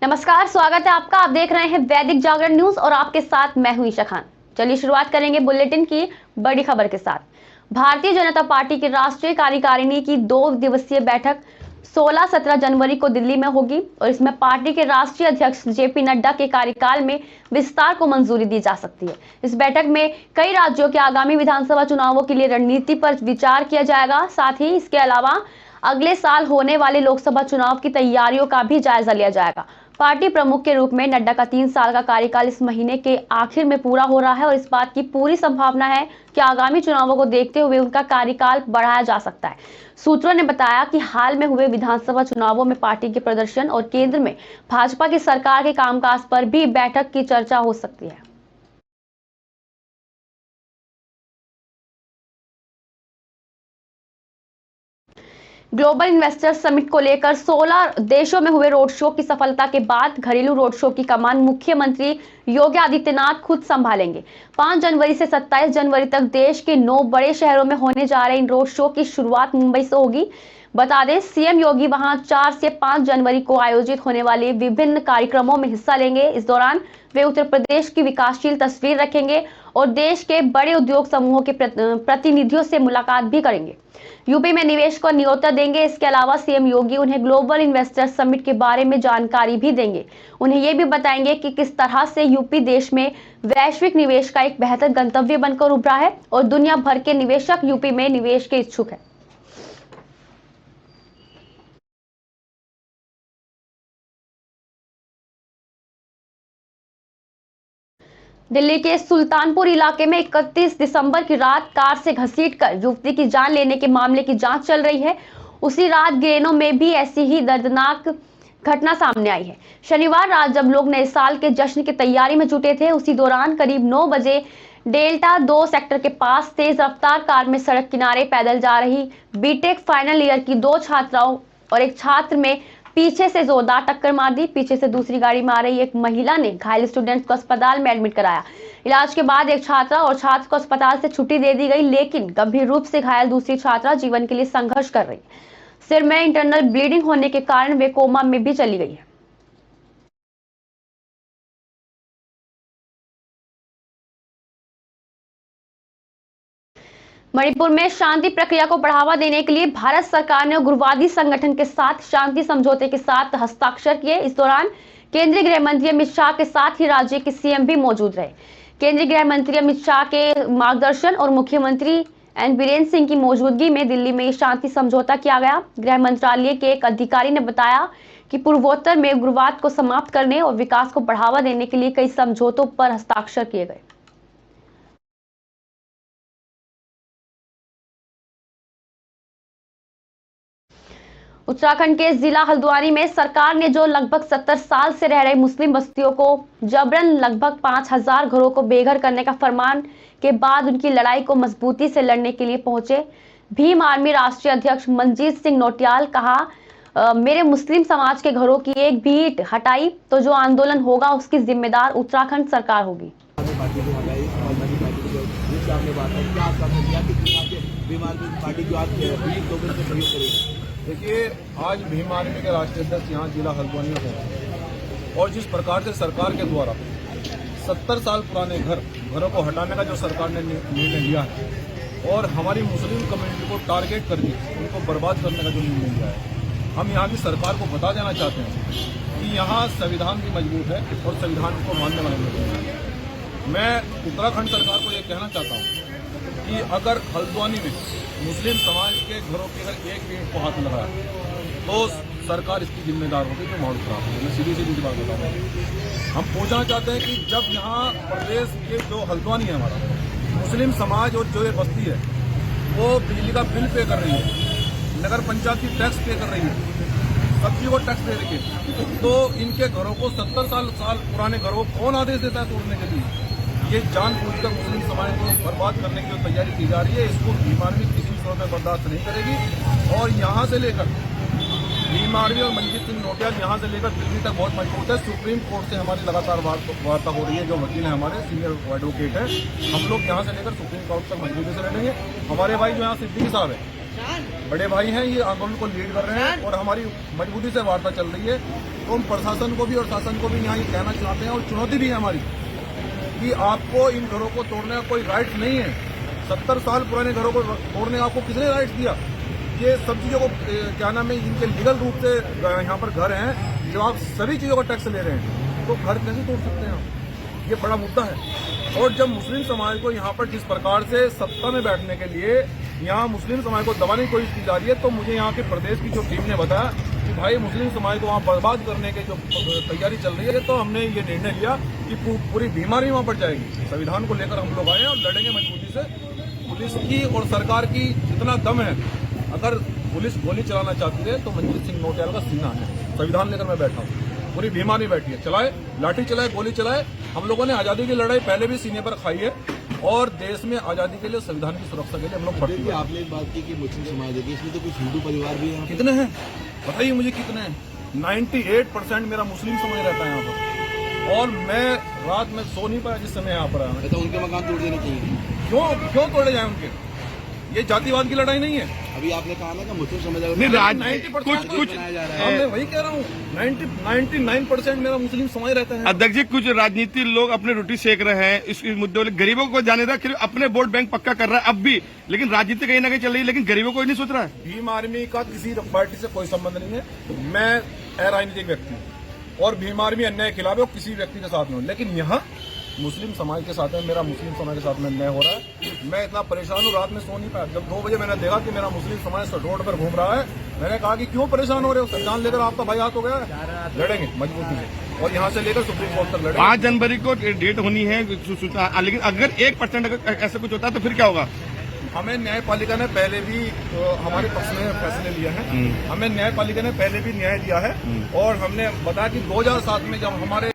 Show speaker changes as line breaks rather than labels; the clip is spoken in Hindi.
नमस्कार, स्वागत है आपका। आप देख रहे हैं वैदिक जागरण न्यूज और आपके साथ मैं हूं ईशा खान। चलिए शुरुआत करेंगे बुलेटिन की बड़ी खबर के साथ। भारतीय जनता पार्टी की राष्ट्रीय कार्यकारिणी की 2 दिवसीय बैठक 16-17 जनवरी को दिल्ली में होगी और इसमें पार्टी के राष्ट्रीय अध्यक्ष जेपी नड्डा के कार्यकाल में विस्तार को मंजूरी दी जा सकती है। इस बैठक में कई राज्यों के आगामी विधानसभा चुनावों के लिए रणनीति पर विचार किया जाएगा। साथ ही इसके अलावा अगले साल होने वाले लोकसभा चुनाव की तैयारियों का भी जायजा लिया जाएगा। पार्टी प्रमुख के रूप में नड्डा का 3 साल का कार्यकाल इस महीने के आखिर में पूरा हो रहा है और इस बात की पूरी संभावना है कि आगामी चुनावों को देखते हुए उनका कार्यकाल बढ़ाया जा सकता है। सूत्रों ने बताया कि हाल में हुए विधानसभा चुनावों में पार्टी के प्रदर्शन और केंद्र में भाजपा की सरकार के कामकाज पर भी बैठक की चर्चा हो सकती है। ग्लोबल इन्वेस्टर समिट को लेकर 16 देशों में हुए रोड शो की सफलता के बाद घरेलू रोड शो की कमान मुख्यमंत्री योगी आदित्यनाथ खुद संभालेंगे। 5 जनवरी से 27 जनवरी तक देश के 9 बड़े शहरों में होने जा रहे इन रोड शो की शुरुआत मुंबई से होगी। बता दें, सीएम योगी वहां 4 से 5 जनवरी को आयोजित होने वाले विभिन्न कार्यक्रमों में हिस्सा लेंगे। इस दौरान वे उत्तर प्रदेश की विकासशील तस्वीर रखेंगे और देश के बड़े उद्योग समूहों के प्रतिनिधियों से मुलाकात भी करेंगे। यूपी में निवेश को न्योता देंगे। इसके अलावा सीएम योगी उन्हें ग्लोबल इन्वेस्टर समिट के बारे में जानकारी भी देंगे। उन्हें ये भी बताएंगे कि किस तरह से यूपी देश में वैश्विक निवेश का एक बेहतर गंतव्य बनकर उभरा है और दुनिया भर के निवेशक यूपी में निवेश के इच्छुक है। दिल्ली के सुल्तानपुर इलाके में 31 दिसंबर की रात कार से घसीटकर युवती की जान लेने के मामले की जांच चल रही है। उसी रात ग्रेनो में भी ऐसी ही दर्दनाक घटना सामने आई है। शनिवार रात जब लोग नए साल के जश्न की तैयारी में जुटे थे, उसी दौरान करीब 9 बजे डेल्टा 2 सेक्टर के पास तेज रफ्तार कार में सड़क किनारे पैदल जा रही बीटेक फाइनल ईयर की 2 छात्राओं और एक छात्र में पीछे से जोरदार टक्कर मार दी। पीछे से दूसरी गाड़ी में आ रही एक महिला ने घायल स्टूडेंट्स को अस्पताल में एडमिट कराया। इलाज के बाद एक छात्रा और छात्र को अस्पताल से छुट्टी दे दी गई, लेकिन गंभीर रूप से घायल दूसरी छात्रा जीवन के लिए संघर्ष कर रही। सिर में इंटरनल ब्लीडिंग होने के कारण वे कोमा में भी चली गई है। मणिपुर में शांति प्रक्रिया को बढ़ावा देने के लिए भारत सरकार ने उग्रवादी संगठन के साथ शांति समझौते के साथ हस्ताक्षर किए। इस दौरान केंद्रीय गृह मंत्री अमित शाह के साथ ही राज्य के सीएम भी मौजूद रहे। केंद्रीय गृह मंत्री अमित शाह के मार्गदर्शन और मुख्यमंत्री एन बीरेन सिंह की मौजूदगी में दिल्ली में शांति समझौता किया गया। गृह मंत्रालय के एक अधिकारी ने बताया कि पूर्वोत्तर में उग्रवाद को समाप्त करने और विकास को बढ़ावा देने के लिए कई समझौतों पर हस्ताक्षर किए गए। उत्तराखंड के जिला हल्द्वानी में सरकार ने जो लगभग 70 साल से रह रहे मुस्लिम बस्तियों को जबरन लगभग 5000 घरों को बेघर करने का फरमान के बाद उनकी लड़ाई को मजबूती से लड़ने के लिए पहुंचे भीम आर्मी राष्ट्रीय अध्यक्ष मनजीत सिंह नौटियाल कहा, मेरे मुस्लिम समाज के घरों की एक भी ईंट हटाई तो जो आंदोलन होगा उसकी जिम्मेदार उत्तराखंड सरकार होगी।
देखिए, आज भीम आर्मी के राष्ट्रीय अध्यक्ष यहाँ जिला हल्द्वानी में हैं और जिस प्रकार से सरकार के द्वारा 70 साल पुराने घरों को हटाने का जो सरकार ने निर्णय लिया है और हमारी मुस्लिम कम्युनिटी को टारगेट करके उनको बर्बाद करने का जो निर्णय लिया है, हम यहाँ की सरकार को बता देना चाहते हैं कि यहाँ संविधान भी मजबूत है और संविधान को मानने वाले लोग हैं। मैं उत्तराखंड सरकार को ये कहना चाहता हूँ कि अगर हल्द्वानी में मुस्लिम समाज के घरों के अगर एक भी को हाथ लगाया तो सरकार इसकी जिम्मेदार होगी जो माहौल खराब होगी। मैं सीधी सीधी बात बता रहा हूँ। हम पूछना चाहते हैं कि जब यहाँ प्रदेश के जो हल्द्वानी है हमारा मुस्लिम समाज और जो ये बस्ती है वो बिजली का बिल पे कर रही है, नगर पंचायत की टैक्स पे कर रही है, सब्जी को टैक्स दे रही है, तो इनके घरों को 70 साल पुराने घरों को कौन आदेश देता है तोड़ने के लिए? ये जानबूझकर मुस्लिम समाज को बर्बाद करने की जो तैयारी की जा रही है, इसको भीम आर्मी किसी सूरत में बर्दाश्त नहीं करेगी। और यहाँ से लेकर भीम आर्मी और मनजीत सिंह नौटियाल यहाँ से लेकर दिल्ली तक बहुत मजबूत है। सुप्रीम कोर्ट से हमारी लगातार वार्ता हो रही है, जो वकील है हमारे सीनियर एडवोकेट है, हम लोग यहाँ से लेकर सुप्रीम कोर्ट तक मजबूती से लड़ेंगे। हमारे भाई जो यहाँ सिद्दीकी साहब है बड़े भाई हैं, ये आंदोलन को लीड कर रहे हैं और हमारी मजबूती से वार्ता चल रही है। तो हम प्रशासन को भी और शासन को भी यहाँ ये कहना चाहते हैं और चुनौती भी है हमारी कि आपको इन घरों को तोड़ने का कोई राइट नहीं है। 70 साल पुराने घरों को तोड़ने का आपको किसने राइट दिया? ये सब चीजों को क्या नाम है, इनके लीगल रूप से यहाँ पर घर हैं, जो आप सभी चीजों का टैक्स ले रहे हैं, तो घर कैसे तोड़ सकते हैं आप? ये बड़ा मुद्दा है। और जब मुस्लिम समाज को यहाँ पर जिस प्रकार से सत्ता में बैठने के लिए यहाँ मुस्लिम समाज को दबाने की कोशिश की जा रही है, तो मुझे यहाँ के प्रदेश की जो टीम ने बताया कि भाई मुस्लिम समाज को वहाँ बर्बाद करने की जो तैयारी चल रही है, तो हमने ये निर्णय लिया कि पूरी बीमारी वहाँ पर जाएगी। संविधान को लेकर हम लोग आए और लड़ेंगे मजबूती से। पुलिस की और सरकार की जितना दम है, अगर पुलिस गोली चलाना चाहती है तो मनजीत सिंह नौटियाल का सीना है। संविधान लेकर मैं बैठा हूँ, पूरी बीमारी बैठी है, चलाए लाठी चलाए गोली चलाए। हम लोगों ने आजादी की लड़ाई पहले भी सीने पर खाई है और देश में आजादी के लिए, संविधान की सुरक्षा के लिए हम लोग बढ़ते हैं।
आपने एक बात की कि मुस्लिम समाज है, इसमें तो कुछ हिंदू परिवार भी है।
कितने हैं बताइए मुझे, कितने हैं? 98% मेरा मुस्लिम समाज रहता है यहाँ पर और मैं रात में सो नहीं पाया जिस समय यहाँ पर आया।
तो उनके मकान तोड़ देने चाहिए।
क्यों तोड़े जाए उनके? ये जातिवाद की लड़ाई नहीं है।
अभी आपने कहा ना कि मुस्लिम समाज
नहीं, 90%
कुछ
मैं वही कह रहा हूँ, 99% मेरा मुस्लिम समाज रहता है।
अध्यक्ष जी, कुछ राजनीतिक लोग अपने रोटी सेक रहे हैं इस मुद्दे में, गरीबों को जाने रहा है, अपने वोट बैंक पक्का कर रहा है अब भी, लेकिन राजनीति कहीं ना कहीं चल रही है, लेकिन गरीबों को नहीं सोच रहा है।
भीम आर्मी का किसी पार्टी से कोई संबंध नहीं है। मैं अराजनीतिक व्यक्ति हूँ और भीम आर्मी अन्याय के खिलाफ है, किसी व्यक्ति के साथ नहीं। लेकिन यहाँ मुस्लिम समाज के साथ है, मेरा मुस्लिम समाज के साथ में अन्याय हो रहा है। मैं इतना परेशान हूँ, रात में सो नहीं पाया। जब 2 बजे मैंने देखा कि मेरा मुस्लिम समाज रोड पर घूम रहा है, मैंने कहा कि क्यों परेशान हो रहे हो? संविधान लेकर आपका भाई हाथ हो गया है, लड़ेंगे मजबूती से और यहाँ से लेकर सुप्रीम कोर्ट तक लड़ेंगे।
5 जनवरी को डेट होनी है, लेकिन अगर 1% अगर ऐसा कुछ होता है तो फिर क्या होगा?
हमें न्यायपालिका ने पहले भी हमारे पक्ष में फैसले लिए हैं। हमें न्यायपालिका ने पहले भी न्याय दिया है और हमने बताया कि 2007 में जब हमारे